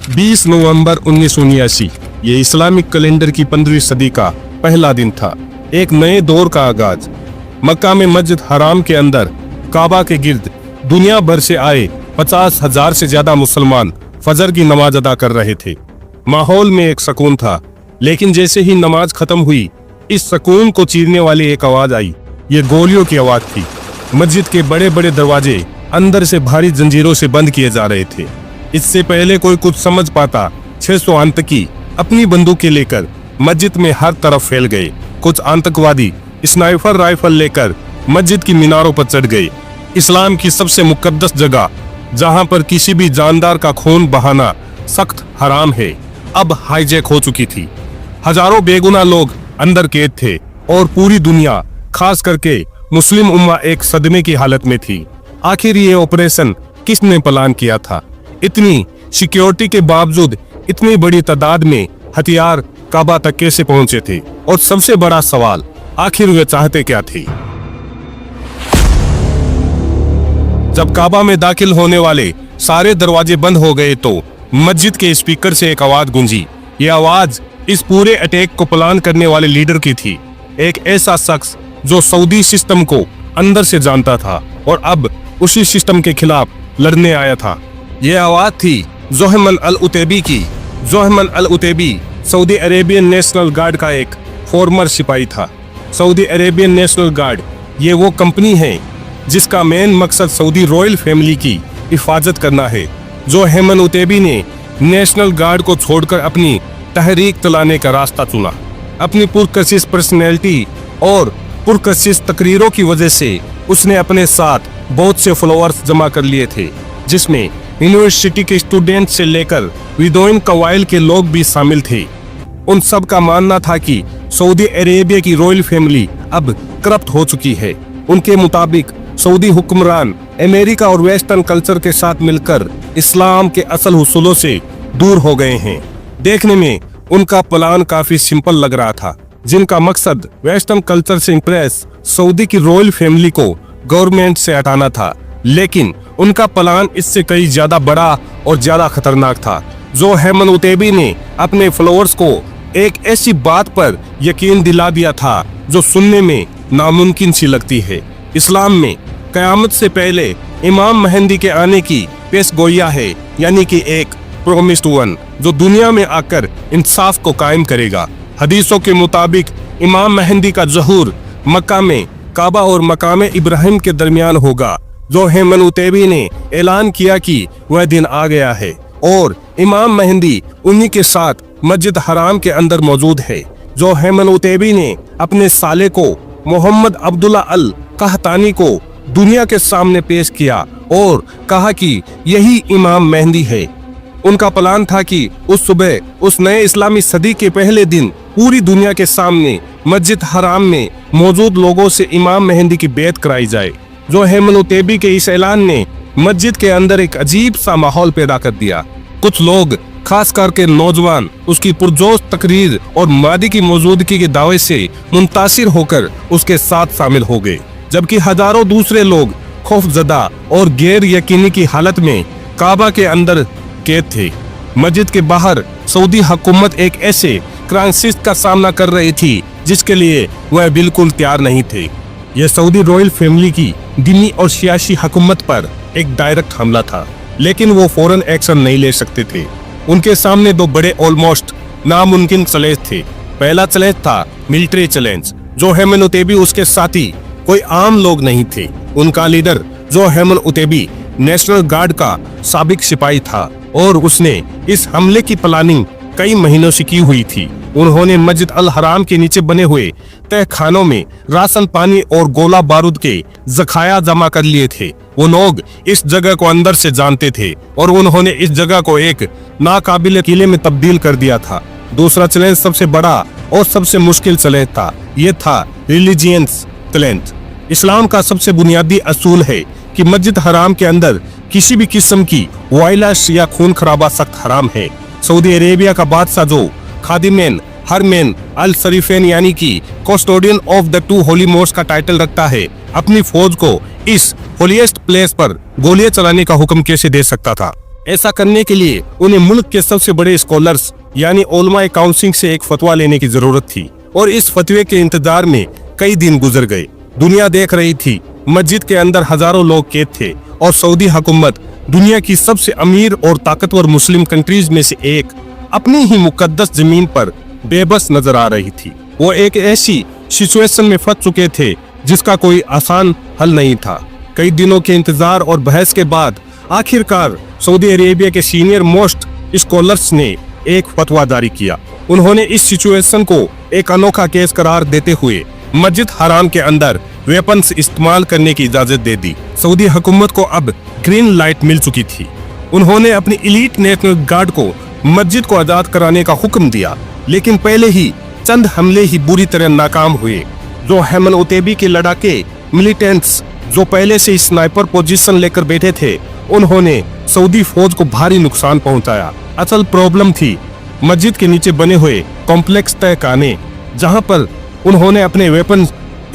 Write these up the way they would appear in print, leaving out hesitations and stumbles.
20 नवंबर 1979 ये Islamic calendar की 15वीं सदी का पहला दिन था। एक नए दौर का आगाज। मक्का में मस्जिद हराम के अंदर काबा के गिर्द दुनिया भर से आए 50,000 से ज्यादा मुसलमान फजर की नमाज अदा कर रहे थे। माहौल में एक सुकून था, लेकिन जैसे ही नमाज खत्म हुई, इस सुकून को चीरने वाली एक आवाज आई। ये गोलियों की आवाज थी। मस्जिद के बड़े बड़े दरवाजे अंदर से भारी जंजीरों से बंद किए जा रहे थे। इससे पहले कोई कुछ समझ पाता, 600 आतंकी अपनी बंदूकें लेकर मस्जिद में हर तरफ फैल गए। कुछ आतंकवादी स्नाइपर राइफल लेकर मस्जिद की मीनारों पर चढ़ गए। इस्लाम की सबसे मुकद्दस जगह, जहां पर किसी भी जानदार का खून बहाना सख्त हराम है, अब हाईजैक हो चुकी थी। हजारों बेगुनाह लोग अंदर कैद थे और पूरी दुनिया, खास करके मुस्लिम उम्मा, एक सदमे की हालत में थी। आखिर ये ऑपरेशन किसने प्लान किया था? इतनी सिक्योरिटी के बावजूद इतनी बड़ी तादाद में हथियार काबा तक कैसे पहुंचे थे? और सबसे बड़ा सवाल, आखिर वे चाहते क्या थे? जब काबा में दाखिल होने वाले सारे दरवाजे बंद हो गए तो मस्जिद के स्पीकर से एक आवाज गूंजी। ये आवाज इस पूरे अटैक को प्लान करने वाले लीडर की थी। एक ऐसा शख्स जो सऊदी सिस्टम को अंदर से जानता था और अब उसी सिस्टम के खिलाफ लड़ने आया था। ये आवाज थी जोहमन अल उतैबी की। जोहमन अल उतैबी सऊदी अरेबियन नेशनल गार्ड का एक फॉर्मर सिपाही था। सऊदी अरेबियन नेशनल गार्ड ये वो कंपनी है जिसका मेन मकसद सऊदी रॉयल फैमिली की हिफाजत करना है। जोहमन उतैबी ने नेशनल गार्ड को छोड़कर अपनी तहरीक चलाने का रास्ता चुना। अपनी पुरकशिश पर्सनैलिटी और पुरकशिश तकरीरों की वजह से उसने अपने साथ बहुत से फॉलोअर्स जमा कर लिए थे, जिसमें यूनिवर्सिटी के स्टूडेंट से लेकर विदोइन कवाइल के लोग भी शामिल थे। उन सब का मानना था कि सऊदी अरेबिया की रॉयल फैमिली अब करप्ट हो चुकी है। उनके मुताबिक सऊदी हुक्मरान अमेरिका और वेस्टर्न कल्चर के साथ मिलकर इस्लाम के असल हुसूलों से दूर हो गए हैं। देखने में उनका प्लान काफी सिंपल लग रहा था, जिनका मकसद वेस्टर्न कल्चर से इम्प्रेस सऊदी की रॉयल फैमिली को गवर्नमेंट से हटाना था। लेकिन उनका प्लान इससे कई ज्यादा बड़ा और ज्यादा खतरनाक था। जोहमन उतैबी ने अपने फॉलोअर्स को एक ऐसी बात पर यकीन दिला दिया था जो सुनने में नामुमकिन सी लगती है। इस्लाम में कयामत से पहले इमाम मेहंदी के आने की पेशगोइया है, यानी कि एक प्रोमिस्ड वन जो दुनिया में आकर इंसाफ को कायम करेगा। हदीसों के मुताबिक इमाम मेहंदी का ज़हूर मक्का में काबा और मकाम इब्राहिम के दरमियान होगा। जोहमन उतैबी ने ऐलान किया कि वह दिन आ गया है और इमाम मेहंदी उन्हीं के साथ मस्जिद हराम के अंदर मौजूद है। जोहमन उतैबी ने अपने साले को मोहम्मद अब्दुल्ला अल कहतानी को दुनिया के सामने पेश किया और कहा कि यही इमाम मेहंदी है। उनका प्लान था कि उस सुबह, उस नए इस्लामी सदी के पहले दिन, पूरी दुनिया के सामने मस्जिद हराम में मौजूद लोगों से इमाम मेहंदी की बैत कराई जाए। जोहमन उतैबी के इस ऐलान ने मस्जिद के अंदर एक अजीब सा माहौल पैदा कर दिया। कुछ लोग, खास करके नौजवान, उसकी पुरजोश तकरीर और मादी की मौजूदगी के दावे से मुंतासिर होकर उसके साथ शामिल हो गए, जबकि हजारों दूसरे लोग खौफजदा और गैर यकीनी की हालत में काबा के अंदर कैद थे। मस्जिद के बाहर सऊदी हुकूमत एक ऐसे क्राइसिस का सामना कर रही थी जिसके लिए वह बिल्कुल तैयार नहीं थे। यह सऊदी रॉयल फैमिली की दीनी और सियासी हुकूमत पर एक डायरेक्ट हमला था, लेकिन वो फौरन एक्शन नहीं ले सकते थे। उनके सामने दो बड़े ऑलमोस्ट नामुमकिन चैलेंज थे। पहला चैलेंज था मिलिट्री चैलेंज। जोहमन उतैबी उसके साथी कोई आम लोग नहीं थे। उनका लीडर जोहमन उतैबी नेशनल गार्ड का साबिक सिपाही था और उसने इस हमले की प्लानिंग कई महीनों से की हुई थी। उन्होंने मस्जिद अल हराम के नीचे बने हुए तहखानों में राशन पानी और गोला बारूद के जखाया जमा कर लिए थे। वो लोग इस जगह को अंदर से जानते थे और उन्होंने इस जगह को एक नाकाबिल किले में तब्दील कर दिया था। दूसरा चैलेंज सबसे बड़ा और सबसे मुश्किल चैलेंज था। ये था रिलीजियस चैलेंज। इस्लाम का सबसे बुनियादी असूल है कि मस्जिद हराम के अंदर किसी भी किस्म की वायलेंस या खून खराबा सख्त हराम है। सऊदी अरेबिया का बादशाह जो खादिमेन हरमेन अल शरीफेन यानी कि custodian of the two Holi most का टाइटल रखता है, अपनी फौज को इस होलीएस्ट प्लेस पर गोलियां चलाने का हुक्म कैसे दे सकता था? ऐसा करने के लिए उन्हें मुल्क के सबसे बड़े स्कॉलर्स यानी उलमाए काउंसिल से एक फतवा लेने की जरूरत थी और इस फतवे के इंतजार में कई दिन गुजर गए। दुनिया देख रही थी, मस्जिद के अंदर हजारों लोग कैद थे और सऊदी हुकूमत दुनिया की सबसे अमीर और ताकतवर मुस्लिम कंट्रीज में से एक अपनी ही मुकद्दस जमीन पर बेबस नजर आ रही थी। वो एक ऐसी सिचुएशन में फंस चुके थे जिसका कोई आसान हल नहीं था। कई दिनों के इंतजार और बहस के बाद आखिरकार सऊदी अरेबिया के सीनियर मोस्ट स्कॉलर्स ने एक फतवा जारी किया। उन्होंने इस सिचुएशन को एक अनोखा केस करार देते हुए मस्जिद हराम के अंदर वेपन्स इस्तेमाल करने की इजाजत दे दी। सऊदी हुकूमत को अब ग्रीन लाइट मिल चुकी थी। उन्होंने अपनी इलीट नेशनल गार्ड को मस्जिद को आजाद कराने का हुक्म दिया, लेकिन पहले ही चंद हमले ही बुरी तरह नाकाम हुए। जो हेमन उतेबी के लड़ाके मिलिटेंट्स जो पहले से ही स्नाइपर पोजीशन लेकर बैठे थे, उन्होंने सऊदी फौज को भारी नुकसान पहुंचाया। असल प्रॉब्लम थी मस्जिद के नीचे बने हुए कॉम्प्लेक्स तहखाने, जहां पर उन्होंने अपने वेपन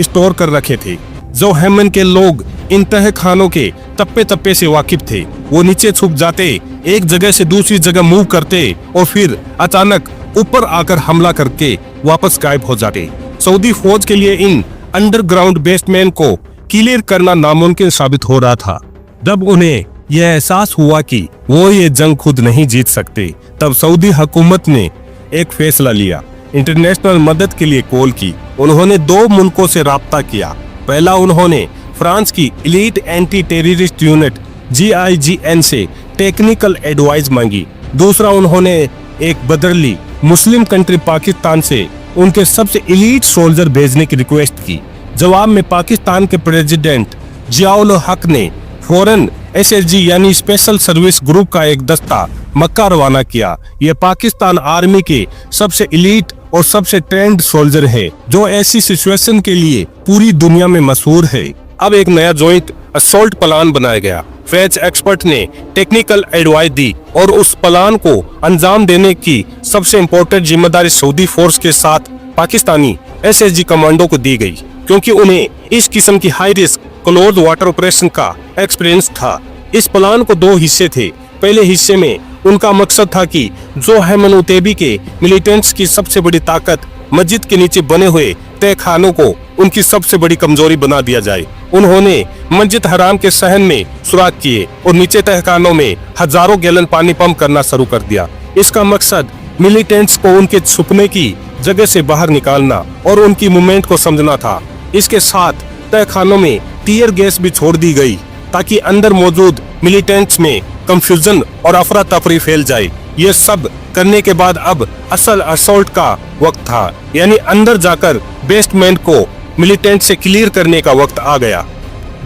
स्टोर कर रखे थे। जो हेमन के लोग इन तहखानों के तप्पे तप्पे से वाकिफ थे। वो नीचे छुप जाते, एक जगह से दूसरी जगह मूव करते और फिर अचानक ऊपर आकर हमला करके वापस गायब हो जाते। सऊदी फौज के लिए इन अंडरग्राउंड बेसमेंट को क्लियर करना नामुमकिन साबित हो रहा था। जब उन्हें यह एहसास हुआ कि वो ये जंग खुद नहीं जीत सकते, तब सऊदी हुकूमत ने एक फैसला लिया। इंटरनेशनल मदद के लिए कॉल की। उन्होंने 2 मुल्कों से राब्ता किया। पहला, उन्होंने फ्रांस की elite anti terrorist unit GIGN से टेक्निकल एडवाइस मांगी। दूसरा, उन्होंने एक बदरली मुस्लिम कंट्री पाकिस्तान से उनके सबसे एलीट सोल्जर भेजने की रिक्वेस्ट की। जवाब में पाकिस्तान के प्रेसिडेंट जियाउल हक ने फौरन SSG यानी स्पेशल सर्विस ग्रुप का एक दस्ता मक्का रवाना किया। यह पाकिस्तान आर्मी के सबसे एलीट और सबसे ट्रेंड सोल्जर है, जो ऐसी सिचुएशन के लिए पूरी दुनिया में मशहूर है। अब एक नया जॉइंट असॉल्ट प्लान बनाया गया। फ्रेंच एक्सपर्ट ने टेक्निकल एडवाइस दी और उस प्लान को अंजाम देने की सबसे इम्पोर्टेंट जिम्मेदारी सऊदी फोर्स के साथ पाकिस्तानी SSG कमांडो को दी गई, क्योंकि उन्हें इस किस्म की high risk close water operation का एक्सपीरियंस था। इस प्लान को 2 हिस्से थे। पहले हिस्से में उनका मकसद था कि जो हेमन उतेबी के मिलिटेंट्स की सबसे बड़ी ताकत मस्जिद के नीचे बने हुए तहखानों को उनकी सबसे बड़ी कमजोरी बना दिया जाए। उन्होंने मस्जिद हराम के सहन में सुराख किए और नीचे तहखानों में हजारों गैलन पानी पंप करना शुरू कर दिया। इसका मकसद मिलिटेंट्स को उनके छुपने की जगह से बाहर निकालना और उनकी मूवमेंट को समझना था। इसके साथ तहखानों में टीयर गैस भी छोड़ दी गई, ताकि अंदर मौजूद मिलिटेंट्स में कंफ्यूजन और अफरा तफरी फैल जाए। ये सब करने के बाद अब असल असॉल्ट का वक्त था, यानी अंदर जाकर बेसमेंट को मिलिटेंट से क्लियर करने का वक्त आ गया।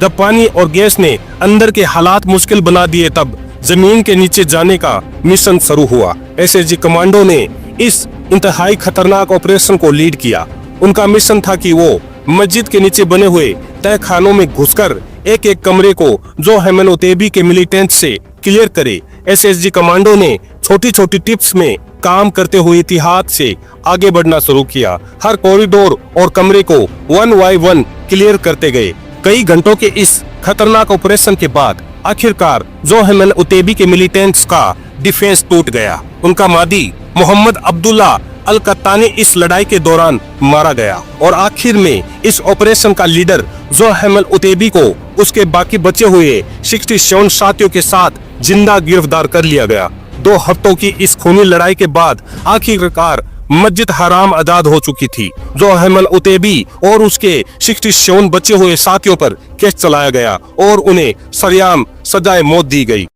जब पानी और गैस ने अंदर के हालात मुश्किल बना दिए, तब जमीन के नीचे जाने का मिशन शुरू हुआ। SSG कमांडो ने इस इंतहाई खतरनाक ऑपरेशन को लीड किया। उनका मिशन था कि वो मस्जिद के नीचे बने हुए तहखानों में घुसकर एक एक कमरे को जो हेमन उतेबी के मिलिटेंट से क्लियर करे। SSG कमांडो ने छोटी छोटी टिप्स में काम करते हुए इतिहाद से आगे बढ़ना शुरू किया। हर कॉरिडोर और कमरे को 1 by 1 क्लियर करते गए। कई घंटों के इस खतरनाक ऑपरेशन के बाद आखिरकार जो हेमन उतेबी के मिलिटेंट्स का डिफेंस टूट गया। उनका मादी मोहम्मद अब्दुल्ला अल कत्तानी इस लड़ाई के दौरान मारा गया और आखिर में इस ऑपरेशन का लीडर जो हेमन उतेबी को उसके बाकी बचे हुए 67 साथियों के साथ जिंदा गिरफ्तार कर लिया गया। 2 हफ्तों की इस खूनी लड़ाई के बाद आखिरकार मस्जिद हराम आजाद हो चुकी थी। जो हेमन उतेबी और उसके 67 बचे हुए साथियों पर केस चलाया गया और उन्हें सरेआम सजाए मौत दी गई।